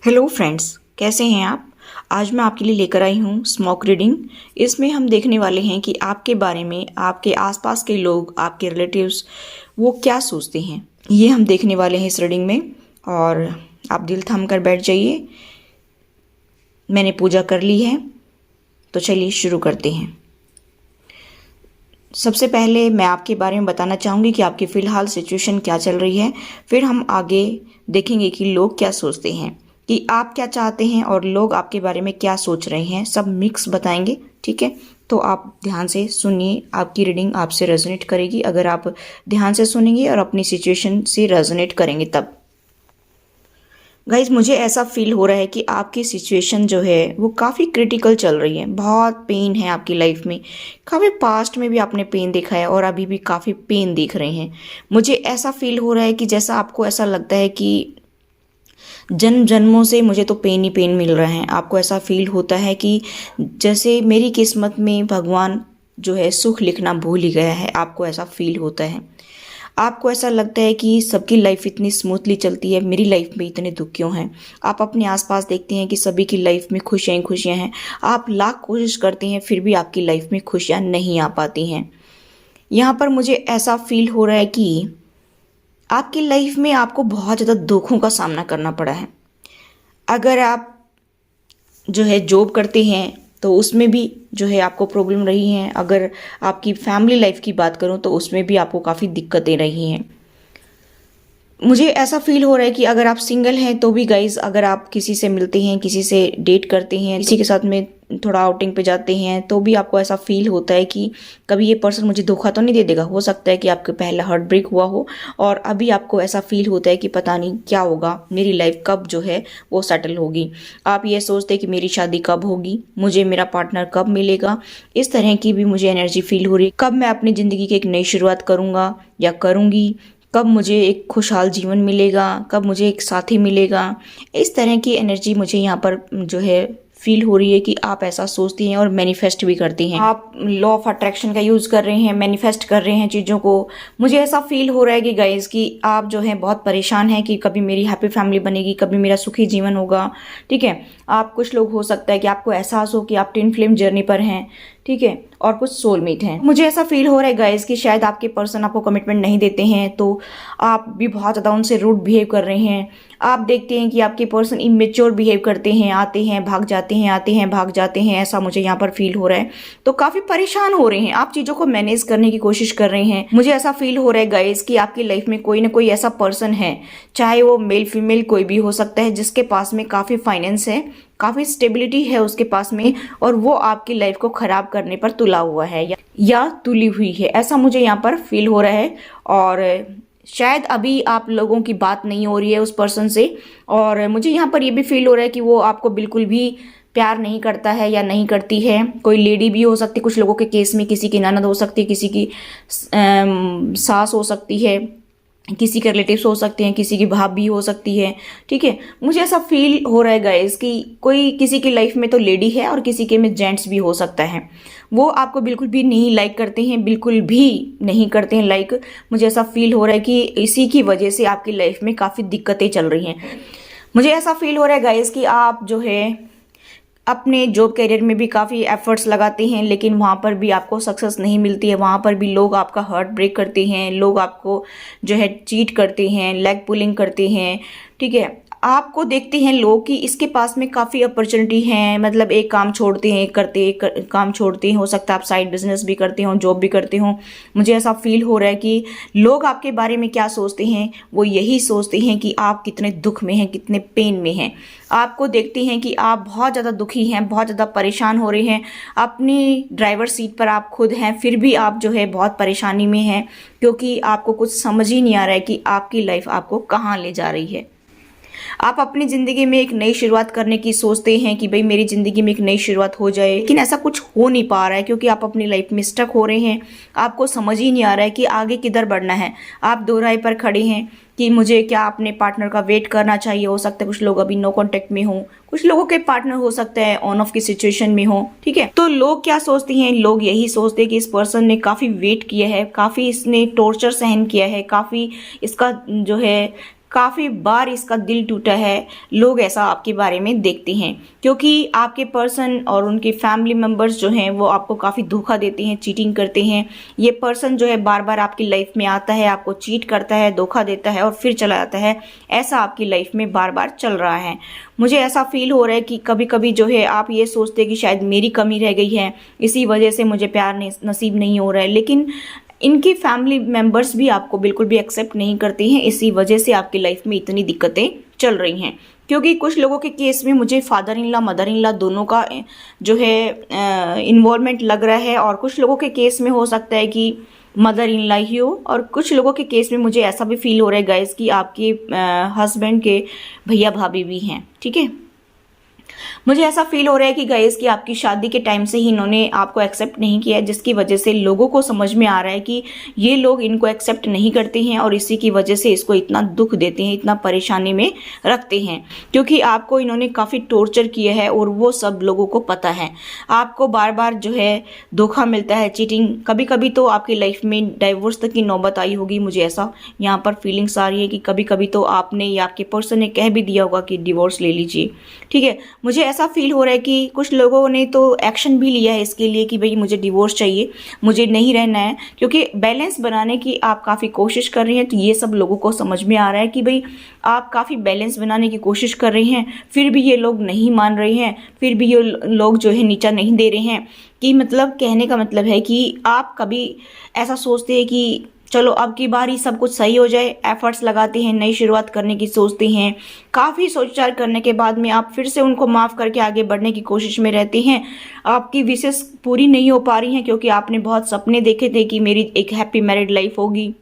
Hello friends, कैसे हैं आप। आज मैं आपके लिए लेकर आई हूँ स्मोक रीडिंग। इसमें हम देखने वाले हैं कि आपके बारे में आपके आसपास के लोग, आपके रिलेटिव्स, वो क्या सोचते हैं। ये हम देखने वाले हैं इस रीडिंग में। और आप दिल थाम कर बैठ जाइए। मैंने पूजा कर ली है, तो चलिए शुरू करते हैं। सबसे पहले मैं आपके बारे में बताना चाहूँगी कि आपकी फ़िलहाल सिचुएशन क्या चल रही है। फिर हम आगे देखेंगे कि लोग क्या सोचते हैं, कि आप क्या चाहते हैं और लोग आपके बारे में क्या सोच रहे हैं। सब मिक्स बताएंगे, ठीक है। तो आप ध्यान से सुनिए, आपकी रीडिंग आपसे रेजोनेट करेगी अगर आप ध्यान से सुनेंगे और अपनी सिचुएशन से रेजोनेट करेंगे तब। गाइज, मुझे ऐसा फील हो रहा है कि आपकी सिचुएशन जो है वो काफ़ी क्रिटिकल चल रही है। बहुत पेन है आपकी लाइफ में। काफ़ी पास्ट में भी आपने पेन देखा है और अभी भी काफ़ी पेन देख रहे हैं। मुझे ऐसा फील हो रहा है कि जैसा आपको ऐसा लगता है कि जन्म जन्मों से मुझे तो पेन ही पेन मिल रहा है। आपको ऐसा फील होता है कि जैसे मेरी किस्मत में भगवान जो है सुख लिखना भूल ही गया है। आपको ऐसा फील होता है। आपको ऐसा लगता है कि सबकी लाइफ इतनी स्मूथली चलती है, मेरी लाइफ में इतने दुख क्यों हैं। आप अपने आसपास देखते हैं कि सभी की लाइफ में खुशियाँ ही खुशियाँ हैं। आप लाख कोशिश करते हैं फिर भी आपकी लाइफ में खुशियाँ नहीं आ पाती हैं। यहाँ पर मुझे ऐसा फील हो रहा है कि आपकी लाइफ में आपको बहुत ज़्यादा दुखों का सामना करना पड़ा है। अगर आप जो है जॉब करते हैं तो उसमें भी जो है आपको प्रॉब्लम रही हैं। अगर आपकी फैमिली लाइफ की बात करूं तो उसमें भी आपको काफ़ी दिक्कतें रही हैं। मुझे ऐसा फील हो रहा है कि अगर आप सिंगल हैं तो भी गाइज, अगर आप किसी से मिलते हैं, किसी से डेट करते हैं, किसी के साथ में थोड़ा आउटिंग पे जाते हैं, तो भी आपको ऐसा फील होता है कि कभी ये पर्सन मुझे धोखा तो नहीं दे देगा। हो सकता है कि आपके पहला हार्ट ब्रेक हुआ हो और अभी आपको ऐसा फील होता है कि पता नहीं क्या होगा, मेरी लाइफ कब जो है वो सेटल होगी। आप ये सोचते हैं कि मेरी शादी कब होगी, मुझे मेरा पार्टनर कब मिलेगा। इस तरह की भी मुझे एनर्जी फील हो रही है। कब मैं अपनी ज़िंदगी की एक नई शुरुआत करूँगा या करूँगी, कब मुझे एक खुशहाल जीवन मिलेगा, कब मुझे एक साथी मिलेगा। इस तरह की एनर्जी मुझे यहाँ पर जो है फील हो रही है कि आप ऐसा सोचती हैं और मैनिफेस्ट भी करती हैं। आप लॉ ऑफ अट्रैक्शन का यूज़ कर रहे हैं, मैनिफेस्ट कर रहे हैं चीज़ों को। मुझे ऐसा फील हो रहा है कि गाइज कि आप जो है बहुत परेशान हैं कि कभी मेरी हैप्पी फैमिली बनेगी, कभी मेरा सुखी जीवन होगा, ठीक है। आप कुछ लोग हो सकता है कि आपको एहसास हो कि आप ट्विन फ्लेम जर्नी पर हैं, ठीक है, और कुछ सोलमेट हैं। मुझे ऐसा फील हो रहा है गाइज कि शायद आपके पर्सन आपको कमिटमेंट नहीं देते हैं, तो आप भी बहुत ज़्यादा उनसे रूड बिहेव कर रहे हैं। आप देखते हैं कि आपके पर्सन इमेच्योर बिहेव करते हैं, आते हैं भाग जाते हैं, आते हैं भाग जाते हैं, ऐसा मुझे यहाँ पर फील हो रहा है। तो काफ़ी परेशान हो रहे हैं, आप चीज़ों को मैनेज करने की कोशिश कर रहे हैं। मुझे ऐसा फील हो रहा है गाइज कि आपकी लाइफ में कोई ना कोई ऐसा पर्सन है, चाहे वो मेल फीमेल कोई भी हो सकता है, जिसके पास में काफ़ी फाइनेंस है, काफ़ी स्टेबिलिटी है उसके पास में, और वो आपकी लाइफ को ख़राब करने पर तुला हुआ है या तुली हुई है। ऐसा मुझे यहाँ पर फील हो रहा है। और शायद अभी आप लोगों की बात नहीं हो रही है उस पर्सन से। और मुझे यहाँ पर ये भी फील हो रहा है कि वो आपको बिल्कुल भी प्यार नहीं करता है या नहीं करती है। कोई लेडी भी हो सकती है, कुछ लोगों के केस में किसी की ननद हो सकती है, किसी की सास हो सकती है, किसी के रिलेटिव्स हो सकते हैं, किसी की भाभी हो सकती है, ठीक है। मुझे ऐसा फील हो रहा है गाइस कि कोई किसी की लाइफ में तो लेडी है और किसी के में जेंट्स भी हो सकता है। वो आपको बिल्कुल भी नहीं लाइक करते हैं, बिल्कुल भी नहीं करते हैं लाइक। मुझे ऐसा फील हो रहा है कि इसी की वजह से आपकी लाइफ में काफ़ी दिक्कतें चल रही हैं। मुझे ऐसा फील हो रहा है गाइस कि आप जो है अपने जॉब करियर में भी काफ़ी एफर्ट्स लगाते हैं, लेकिन वहाँ पर भी आपको सक्सेस नहीं मिलती है। वहाँ पर भी लोग आपका हार्ट ब्रेक करते हैं, लोग आपको जो है चीट करते हैं, लेग पुलिंग करते हैं, ठीक है। आपको देखते हैं लोग कि इसके पास में काफ़ी अपॉर्चुनिटी हैं, मतलब एक काम छोड़ते हैं, एक काम छोड़ते हैं। हो सकता है आप साइड बिजनेस भी करते हो, जॉब भी करते हो। मुझे ऐसा फील हो रहा है कि लोग आपके बारे में क्या सोचते हैं, वो यही सोचते हैं कि आप कितने दुख में हैं, कितने पेन में हैं। आपको देखते हैं कि आप बहुत ज़्यादा दुखी हैं, बहुत ज़्यादा परेशान हो रहे हैं। अपनी ड्राइवर सीट पर आप खुद हैं, फिर भी आप जो है बहुत परेशानी में हैं, क्योंकि आपको कुछ समझ ही नहीं आ रहा है कि आपकी लाइफ आपको कहाँ ले जा रही है। आप अपनी ज़िंदगी में एक नई शुरुआत करने की सोचते हैं कि भाई मेरी ज़िंदगी में एक नई शुरुआत हो जाए, लेकिन ऐसा कुछ हो नहीं पा रहा है, क्योंकि आप अपनी लाइफ में स्टक हो रहे हैं। आपको समझ ही नहीं आ रहा है कि आगे किधर बढ़ना है। आप दो राह पर खड़े हैं कि मुझे क्या अपने पार्टनर का वेट करना चाहिए। हो सकता है कुछ लोग अभी नो कांटेक्ट में हों, कुछ लोगों के पार्टनर हो सकता है ऑन ऑफ की सिचुएशन में हो, ठीक है। तो लोग क्या सोचते हैं, लोग यही सोचते हैं कि इस पर्सन ने काफ़ी वेट किया है, काफ़ी इसने टॉर्चर सहन किया है, काफ़ी इसका जो है काफ़ी बार इसका दिल टूटा है, लोग ऐसा आपके बारे में देखते हैं, क्योंकि आपके पर्सन और उनके फैमिली मेम्बर्स जो हैं वो आपको काफ़ी धोखा देते हैं, चीटिंग करते हैं। ये पर्सन जो है बार बार आपकी लाइफ में आता है, आपको चीट करता है, धोखा देता है और फिर चला जाता है। ऐसा आपकी लाइफ में बार बार चल रहा है। मुझे ऐसा फील हो रहा है कि कभी कभी जो है आप ये सोचते हैं कि शायद मेरी कमी रह गई है, इसी वजह से मुझे प्यार नसीब नहीं हो रहा है, लेकिन इनकी फैमिली मेंबर्स भी आपको बिल्कुल भी एक्सेप्ट नहीं करते हैं। इसी वजह से आपकी लाइफ में इतनी दिक्कतें चल रही हैं। क्योंकि कुछ लोगों के केस में मुझे father in law mother in law दोनों का जो है इन्वॉल्वमेंट लग रहा है, और कुछ लोगों के केस में हो सकता है कि मदर इन लॉ ही हो, और कुछ लोगों के केस में मुझे ऐसा भी फील हो रहा है गाइस कि आपके हस्बैंड के भैया भाभी भी हैं। ठीक है, मुझे ऐसा फील हो रहा है कि गाइस कि आपकी शादी के टाइम से ही इन्होंने आपको एक्सेप्ट नहीं किया है, जिसकी वजह से लोगों को समझ में आ रहा है कि ये लोग इनको एक्सेप्ट नहीं करते हैं और इसी की वजह से इसको इतना दुख देते हैं, इतना परेशानी में रखते हैं, क्योंकि आपको इन्होंने काफ़ी टॉर्चर किया है और वो सब लोगों को पता है। आपको बार बार जो है धोखा मिलता है, चीटिंग, कभी कभी तो आपकी लाइफ में डाइवोर्स तक की नौबत आई होगी। मुझे ऐसा यहाँ पर फीलिंग्स आ रही है कि कभी कभी तो आपने या आपके पर्सन ने कह भी दिया होगा कि डिवोर्स ले लीजिए। ठीक है, मुझे ऐसा फील हो रहा है कि कुछ लोगों ने तो एक्शन भी लिया है इसके लिए कि भाई मुझे डिवोर्स चाहिए, मुझे नहीं रहना है, क्योंकि बैलेंस बनाने की आप काफ़ी कोशिश कर रही हैं। तो ये सब लोगों को समझ में आ रहा है कि भाई आप काफ़ी बैलेंस बनाने की कोशिश कर रही हैं, फिर भी ये लोग नहीं मान रहे हैं, फिर भी ये लोग जो है नीचा नहीं दे रहे हैं। कि मतलब कहने का मतलब है कि आप कभी ऐसा सोचते हैं कि चलो अब की बार ही सब कुछ सही हो जाए, एफर्ट्स लगाते हैं, नई शुरुआत करने की सोचते हैं, काफ़ी सोच विचार करने के बाद में आप फिर से उनको माफ़ करके आगे बढ़ने की कोशिश में रहते हैं। आपकी विशेष पूरी नहीं हो पा रही हैं, क्योंकि आपने बहुत सपने देखे थे कि मेरी एक हैप्पी मैरिड लाइफ होगी,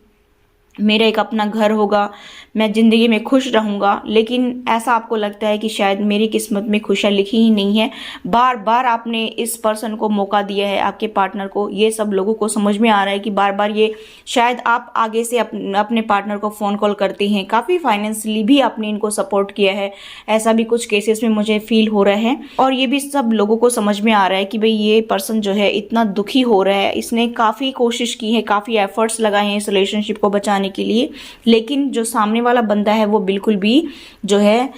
मेरा एक अपना घर होगा, मैं ज़िंदगी में खुश रहूँगा, लेकिन ऐसा आपको लगता है कि शायद मेरी किस्मत में खुशियाँ लिखी ही नहीं है। बार बार आपने इस पर्सन को मौका दिया है, आपके पार्टनर को। ये सब लोगों को समझ में आ रहा है कि बार बार ये शायद आप आगे से अपने पार्टनर को फ़ोन कॉल करते हैं, काफ़ी फाइनेंशियली भी आपने इनको सपोर्ट किया है, ऐसा भी कुछ केसेस में मुझे फील हो रहा है। और ये भी सब लोगों को समझ में आ रहा है कि भाई ये पर्सन जो है इतना दुखी हो रहा है, इसने काफ़ी कोशिश की है, काफ़ी एफर्ट्स लगाए हैं इस रिलेशनशिप को बचाने के लिए, लेकिन जो सामने वाला बंदा है वो बिल्कुल भी जो है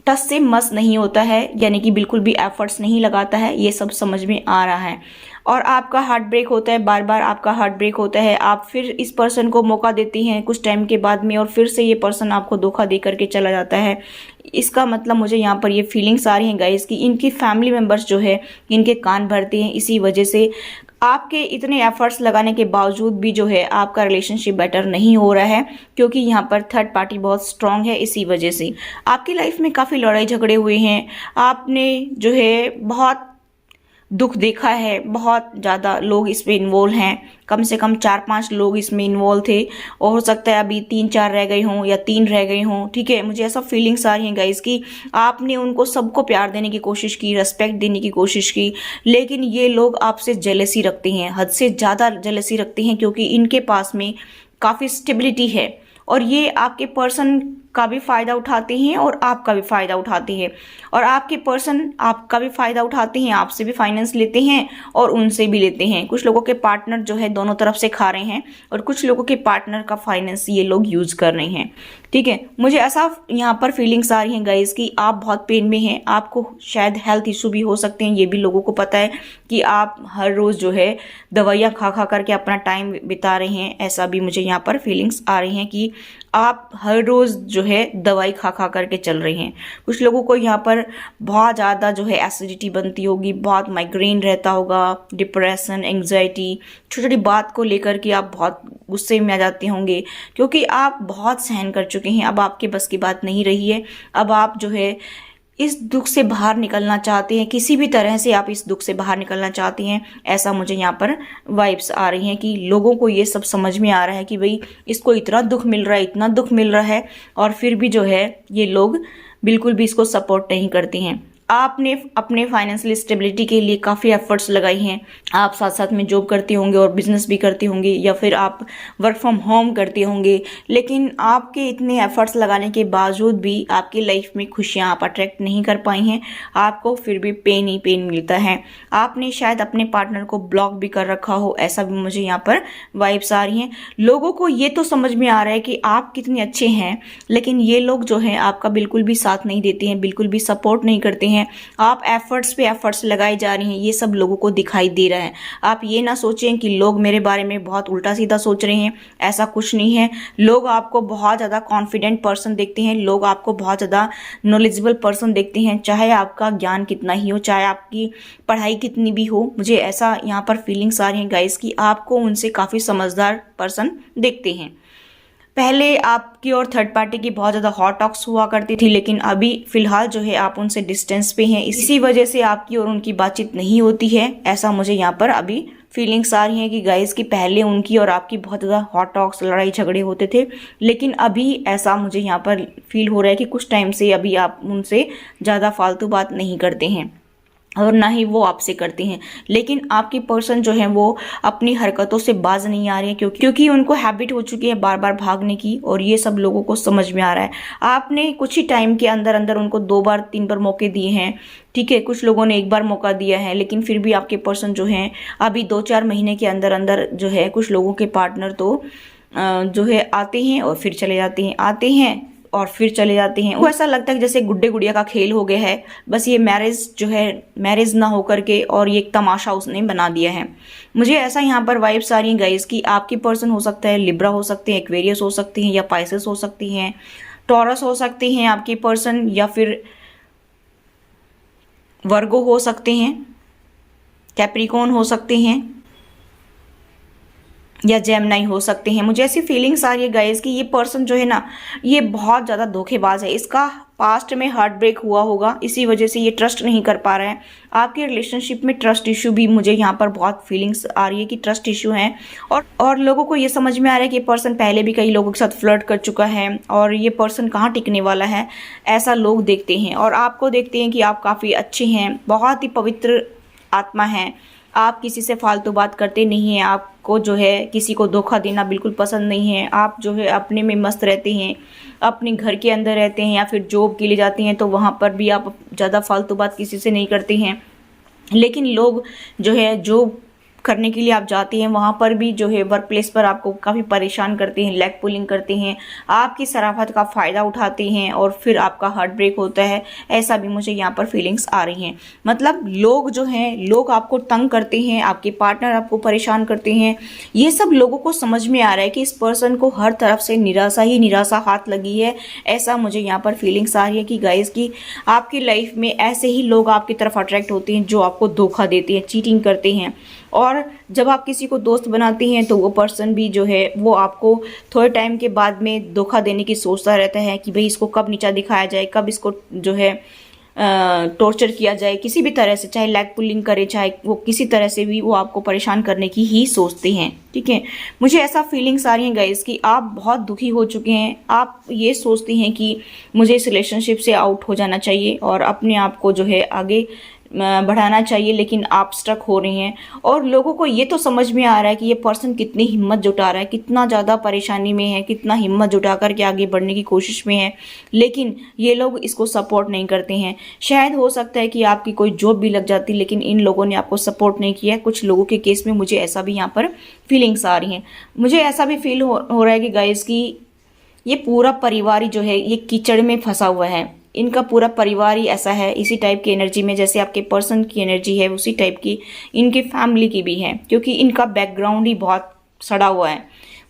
टस से मस नहीं होता है, यानी कि बिल्कुल भी एफर्ट्स नहीं लगाता है। ये सब समझ में आ रहा है और आपका हार्ट ब्रेक होता है, बार बार आपका हार्ट ब्रेक होता है। आप फिर इस पर्सन को मौका देती हैं कुछ टाइम के बाद में और फिर से ये पर्सन आपको धोखा दे करके चला जाता है। इसका मतलब मुझे यहाँ पर ये फीलिंग्स आ रही हैं गाइस कि इनकी फैमिली मेम्बर्स जो है इनके कान भरते हैं, इसी वजह से आपके इतने एफर्ट्स लगाने के बावजूद भी जो है आपका रिलेशनशिप बेटर नहीं हो रहा है, क्योंकि यहाँ पर थर्ड पार्टी बहुत स्ट्रांग है। इसी वजह से आपकी लाइफ में काफ़ी लड़ाई झगड़े हुए हैं, आपने जो है बहुत दुख देखा है, बहुत ज़्यादा लोग इसमें इन्वॉल्व हैं, कम से कम 4-5 लोग इसमें इन्वॉल्व थे और हो सकता है अभी 3-4 रह गए हों या 3 रह गए हों। ठीक है, मुझे ऐसा फीलिंग्स आ रही हैं गाइस कि आपने उनको सबको प्यार देने की कोशिश की, रेस्पेक्ट देने की कोशिश की, लेकिन ये लोग आपसे जेलसी रखते हैं, हद से ज़्यादा जेलसी रखते हैं, क्योंकि इनके पास में काफ़ी स्टेबिलिटी है और ये आपके पर्सन का भी फ़ायदा उठाते हैं और आपका भी फ़ायदा उठाते हैं, और आपके पर्सन आपका भी फ़ायदा उठाते हैं, आपसे भी फाइनेंस लेते हैं और उनसे भी लेते हैं। कुछ लोगों के पार्टनर जो है दोनों तरफ से खा रहे हैं और कुछ लोगों के पार्टनर का फाइनेंस ये लोग यूज़ कर रहे हैं। ठीक है, मुझे ऐसा यहाँ पर फीलिंग्स आ रही हैं गाइस कि आप बहुत पेन में हैं, आपको शायद हेल्थ इशू भी हो सकते हैं। ये भी लोगों को पता है कि आप हर रोज़ जो है दवाइयाँ खा खा करके अपना टाइम बिता रहे हैं। ऐसा भी मुझे यहाँ पर फीलिंग्स आ रही हैं कि आप हर रोज़ जो है दवाई खा खा करके चल रहे हैं। कुछ लोगों को यहाँ पर बहुत ज़्यादा जो है एसिडिटी बनती होगी, बहुत माइग्रेन रहता होगा, डिप्रेशन, एंग्जाइटी, छोटी छोटी बात को लेकर के आप बहुत गुस्से में आ जाते होंगे, क्योंकि आप बहुत सहन कर चुके हैं। अब आपके बस की बात नहीं रही है, अब आप जो है इस दुख से बाहर निकलना चाहते हैं, किसी भी तरह से आप इस दुख से बाहर निकलना चाहती हैं। ऐसा मुझे यहाँ पर वाइब्स आ रही हैं कि लोगों को ये सब समझ में आ रहा है कि भाई इसको इतना दुख मिल रहा है, इतना दुख मिल रहा है, और फिर भी जो है ये लोग बिल्कुल भी इसको सपोर्ट नहीं करते हैं। आपने अपने फाइनेंशियल स्टेबिलिटी के लिए काफ़ी एफर्ट्स लगाई हैं। आप साथ साथ में जॉब करती होंगे और बिजनेस भी करती होंगी, या फिर आप वर्क फ्रॉम होम करती होंगे, लेकिन आपके इतने एफर्ट्स लगाने के बावजूद भी आपकी लाइफ में खुशियाँ आप अट्रैक्ट नहीं कर पाई हैं। आपको फिर भी पेन ही पेन मिलता है। आपने शायद अपने पार्टनर को ब्लॉक भी कर रखा हो, ऐसा भी मुझे यहाँ पर वाइब्स आ रही हैं। लोगों को ये तो समझ में आ रहा है कि आप कितने अच्छे हैं, लेकिन ये लोग जो हैं आपका बिल्कुल भी साथ नहीं देते हैं, बिल्कुल भी सपोर्ट नहीं करते हैं। आप एफर्ट्स पे एफर्ट्स लगाई जा रही हैं, ये सब लोगों को दिखाई दे रहा है। आप ये ना सोचें कि लोग मेरे बारे में बहुत उल्टा सीधा सोच रहे हैं, ऐसा कुछ नहीं है। लोग आपको बहुत ज़्यादा कॉन्फिडेंट पर्सन देखते हैं, लोग आपको बहुत ज़्यादा नॉलेजेबल पर्सन देखते हैं, चाहे आपका ज्ञान कितना ही हो, चाहे आपकी पढ़ाई कितनी भी हो। मुझे ऐसा यहाँ पर फीलिंग्स आ रही हैं गाइस कि आपको उनसे काफ़ी समझदार पर्सन देखते हैं। पहले आपकी और थर्ड पार्टी की बहुत ज़्यादा हॉट टॉक्स हुआ करती थी, लेकिन अभी फिलहाल जो है आप उनसे डिस्टेंस पे हैं, इसी वजह से आपकी और उनकी बातचीत नहीं होती है। ऐसा मुझे यहाँ पर अभी फीलिंग्स आ रही हैं कि गाइस की पहले उनकी और आपकी बहुत ज़्यादा हॉट टॉक्स, लड़ाई झगड़े होते थे, लेकिन अभी ऐसा मुझे यहाँ पर फील हो रहा है कि कुछ टाइम से अभी आप उनसे ज़्यादा फालतू बात नहीं करते हैं और ना ही वो आपसे करते हैं। लेकिन आपकी पर्सन जो है वो अपनी हरकतों से बाज नहीं आ रहे हैं, क्योंकि उनको हैबिट हो चुकी है बार बार भागने की, और ये सब लोगों को समझ में आ रहा है। आपने कुछ ही टाइम के अंदर अंदर उनको 2 बार 3 बार मौके दिए हैं, ठीक है, कुछ लोगों ने 1 बार मौका दिया है, लेकिन फिर भी आपके पर्सन जो हैं अभी 2-4 महीने के अंदर अंदर जो है, कुछ लोगों के पार्टनर तो जो है आते हैं और फिर चले जाते हैं, आते हैं और फिर चले जाते हैं। वो ऐसा लगता है कि जैसे गुड्डे गुड़िया का खेल हो गया है, बस ये मैरिज जो है मैरिज ना होकर के और ये एक तमाशा उसने बना दिया है। मुझे ऐसा यहाँ पर वाइब्स आ रही हैं गाइस कि आपकी पर्सन हो सकता है लिब्रा हो सकते हैं, एक्वेरियस हो सकती हैं, या पाइसेस हो सकती हैं, टॉरस हो सकते हैं आपकी पर्सन, या फिर वर्गो हो सकते हैं, कैप्रिकॉर्न हो सकते हैं, या जेमिनी हो सकते हैं। मुझे ऐसी फीलिंग्स आ रही है गाइस कि ये पर्सन जो है ना, ये बहुत ज़्यादा धोखेबाज है। इसका पास्ट में हार्ट ब्रेक हुआ होगा, इसी वजह से ये ट्रस्ट नहीं कर पा रहा है। आपके रिलेशनशिप में ट्रस्ट इशू भी मुझे यहाँ पर बहुत फीलिंग्स आ रही है कि ट्रस्ट इशू है, और लोगों को ये समझ में आ रहा है कि ये पर्सन पहले भी कई लोगों के साथ फ्लर्ट कर चुका है, और ये पर्सन कहाँ टिकने वाला है, ऐसा लोग देखते हैं। और आपको देखते हैं कि आप काफ़ी अच्छे हैं, बहुत ही पवित्र आत्मा हैं, आप किसी से फालतू बात करते नहीं हैं, आपको जो है किसी को धोखा देना बिल्कुल पसंद नहीं है। आप जो है अपने में मस्त रहते हैं, अपने घर के अंदर रहते हैं, या फिर जॉब के लिए जाते हैं तो वहाँ पर भी आप ज़्यादा फालतू बात किसी से नहीं करते हैं। लेकिन लोग जो है जॉब करने के लिए आप जाते हैं, वहाँ पर भी जो है वर्क प्लेस पर आपको काफ़ी परेशान करते हैं, लेग पुलिंग करते हैं, आपकी शराफत का फ़ायदा उठाते हैं, और फिर आपका हार्ट ब्रेक होता है। ऐसा भी मुझे यहाँ पर फीलिंग्स आ रही हैं। मतलब लोग जो हैं, लोग आपको तंग करते हैं, आपके पार्टनर आपको परेशान करते हैं। ये सब लोगों को समझ में आ रहा है कि इस पर्सन को हर तरफ से निराशा ही निराशा हाथ लगी है। ऐसा मुझे यहाँ पर फीलिंग्स आ रही है कि गाइस की आपकी लाइफ में ऐसे ही लोग आपकी तरफ अट्रैक्ट होते हैं जो आपको धोखा देते हैं, चीटिंग करते हैं। और जब आप किसी को दोस्त बनाती हैं तो वो पर्सन भी जो है वो आपको थोड़े टाइम के बाद में धोखा देने की सोचता रहता है कि भाई इसको कब नीचा दिखाया जाए, कब इसको जो है टॉर्चर किया जाए किसी भी तरह से, चाहे लैग पुलिंग करे, चाहे वो किसी तरह से भी वो आपको परेशान करने की ही सोचते हैं। ठीक है, मुझे ऐसा फीलिंग्स आ रही हैं गाइस कि आप बहुत दुखी हो चुके हैं। आप ये सोचती हैं कि मुझे इस रिलेशनशिप से आउट हो जाना चाहिए और अपने आप को जो है आगे बढ़ाना चाहिए, लेकिन आप स्ट्रक हो रही हैं। और लोगों को ये तो समझ में आ रहा है कि ये पर्सन कितनी हिम्मत जुटा रहा है, कितना ज़्यादा परेशानी में है, कितना हिम्मत जुटा करके आगे बढ़ने की कोशिश में है, लेकिन ये लोग इसको सपोर्ट नहीं करते हैं। शायद हो सकता है कि आपकी कोई जॉब भी लग जाती, लेकिन इन लोगों ने आपको सपोर्ट नहीं किया है। कुछ लोगों के केस में मुझे ऐसा भी यहाँ पर फीलिंग्स आ रही हैं। मुझे ऐसा भी फील हो रहा है कि गाइस की ये पूरा परिवार ही जो है ये कीचड़ में फंसा हुआ है। इनका पूरा परिवार ही ऐसा है, इसी टाइप की एनर्जी में, जैसे आपके पर्सन की एनर्जी है उसी टाइप की इनकी फैमिली की भी है, क्योंकि इनका बैकग्राउंड ही बहुत सड़ा हुआ है।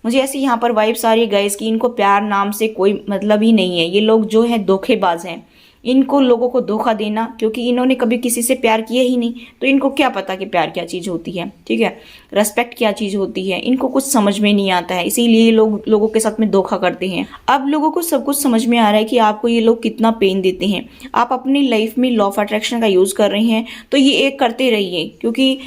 मुझे ऐसी यहाँ पर वाइब्स आ रही है गाइस कि इनको प्यार नाम से कोई मतलब ही नहीं है। ये लोग जो है धोखेबाज हैं। इनको लोगों को धोखा देना, क्योंकि इन्होंने कभी किसी से प्यार किया ही नहीं, तो इनको क्या पता कि प्यार क्या चीज़ होती है, ठीक है, रेस्पेक्ट क्या चीज़ होती है, इनको कुछ समझ में नहीं आता है। इसीलिए लोग लोगों के साथ में धोखा करते हैं। अब लोगों को सब कुछ समझ में आ रहा है कि आपको ये लोग कितना पेन देते हैं। आप अपनी लाइफ में लॉ ऑफ अट्रैक्शन का यूज़ कर रहे हैं, तो ये एक करते रहिए, क्योंकि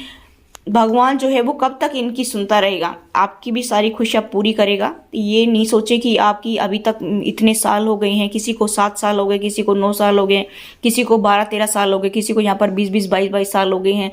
भगवान जो है वो कब तक इनकी सुनता रहेगा, आपकी भी सारी खुशियाँ पूरी करेगा। ये नहीं सोचे कि आपकी अभी तक इतने साल हो गए हैं, किसी को 7 साल हो गए, किसी को 9 साल हो गए, किसी को 12-13 साल हो गए, किसी को यहाँ पर 20-20 22-22 साल हो गए हैं,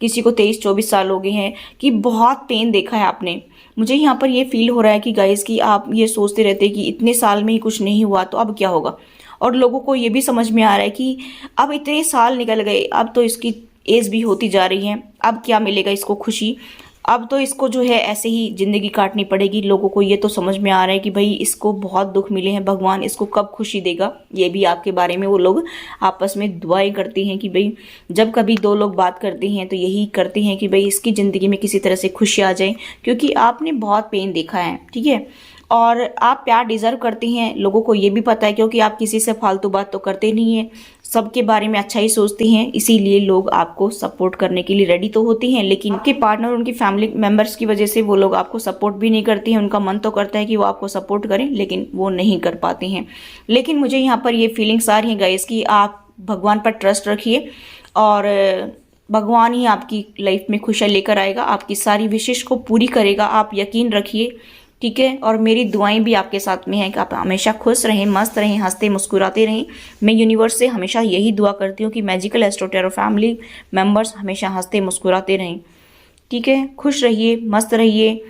किसी को 23-24 साल हो गए हैं, कि बहुत पेन देखा है आपने। मुझे यहाँ पर ये फील हो रहा है कि गाइस कि आप ये सोचते रहते हैं कि इतने साल में ही कुछ नहीं हुआ तो अब क्या होगा, और लोगों को ये भी समझ में आ रहा है कि अब इतने साल निकल गए, अब तो इसकी एज भी होती जा रही है, अब क्या मिलेगा इसको खुशी, अब तो इसको जो है ऐसे ही जिंदगी काटनी पड़ेगी। लोगों को ये तो समझ में आ रहा है कि भाई इसको बहुत दुख मिले हैं, भगवान इसको कब खुशी देगा। ये भी आपके बारे में वो लोग आपस में दुआएं करते हैं कि भाई जब कभी दो लोग बात करते हैं तो यही करते हैं कि भाई इसकी ज़िंदगी में किसी तरह से खुशी आ जाए, क्योंकि आपने बहुत पेन देखा है, ठीक है। और आप प्यार डिज़र्व करते हैं, लोगों को ये भी पता है, क्योंकि आप किसी से फालतू बात तो करते नहीं हैं, सबके बारे में अच्छा ही सोचते हैं, इसीलिए लोग आपको सपोर्ट करने के लिए रेडी तो होते हैं। लेकिन उनके पार्टनर, उनकी फैमिली मेम्बर्स की वजह से वो लोग आपको सपोर्ट भी नहीं करते हैं। उनका मन तो करता है कि वो आपको सपोर्ट करें, लेकिन वो नहीं कर पाते हैं। लेकिन मुझे यहाँ पर ये फीलिंग्स आ रही हैं गाइस कि आप भगवान पर ट्रस्ट रखिए, और भगवान ही आपकी लाइफ में खुशियाँ लेकर आएगा, आपकी सारी विशेष को पूरी करेगा, आप यकीन रखिए, ठीक है। और मेरी दुआएं भी आपके साथ में हैं कि आप हमेशा खुश रहें, मस्त रहें, हंसते मुस्कुराते रहें। मैं यूनिवर्स से हमेशा यही दुआ करती हूँ कि magical astro tarot family members हमेशा हंसते मुस्कुराते रहें, ठीक है। खुश रहिए, मस्त रहिए,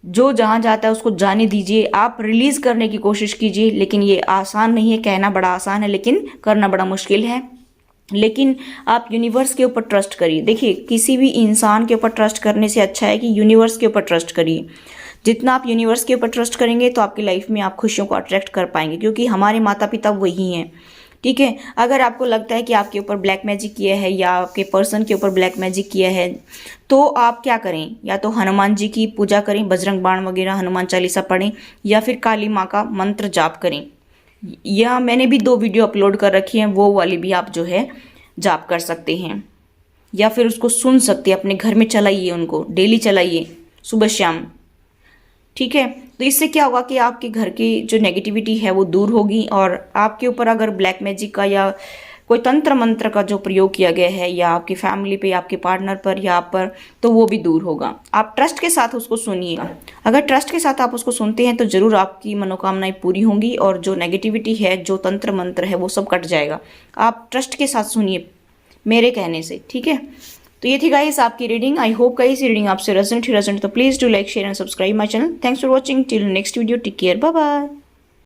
जो जहाँ जाता है उसको जाने दीजिए, आप रिलीज करने की कोशिश कीजिए। लेकिन ये आसान नहीं है, कहना बड़ा आसान है लेकिन करना बड़ा मुश्किल है। लेकिन आप यूनिवर्स के ऊपर ट्रस्ट करिए। देखिए, किसी भी इंसान के ऊपर ट्रस्ट करने से अच्छा है कि यूनिवर्स के ऊपर ट्रस्ट करिए। जितना आप यूनिवर्स के ऊपर ट्रस्ट करेंगे तो आपकी लाइफ में आप खुशियों को अट्रैक्ट कर पाएंगे, क्योंकि हमारे माता पिता वही हैं, ठीक है। अगर आपको लगता है कि आपके ऊपर ब्लैक मैजिक किया है या आपके पर्सन के ऊपर ब्लैक मैजिक किया है, तो आप क्या करें, या तो हनुमान जी की पूजा करें, बजरंग बाण वगैरह, हनुमान चालीसा पढ़ें, या फिर काली माँ का मंत्र जाप करें। या मैंने भी 2 वीडियो अपलोड कर रखी हैं, वो वाली भी आप जो है जाप कर सकते हैं, या फिर उसको सुन सकते हैं, अपने घर में चलाइए, उनको डेली चलाइए सुबह शाम, ठीक है। तो इससे क्या होगा कि आपके घर की जो नेगेटिविटी है वो दूर होगी, और आपके ऊपर अगर ब्लैक मैजिक का या कोई तंत्र मंत्र का जो प्रयोग किया गया है, या आपकी फैमिली पे, आपके पार्टनर पर या आप पर, तो वो भी दूर होगा। आप ट्रस्ट के साथ उसको सुनिएगा। अगर ट्रस्ट के साथ आप उसको सुनते हैं तो जरूर आपकी मनोकामनाएं पूरी होंगी, और जो नेगेटिविटी है, जो तंत्र मंत्र है, वो सब कट जाएगा। आप ट्रस्ट के साथ सुनिए मेरे कहने से, ठीक है। तो ये थी गाइस आपकी रीडिंग। आई होप गाइस ये रीडिंग आपसे रेजोनेट तो please do like, share and subscribe my channel. Thanks for watching, till next video, take care, bye bye.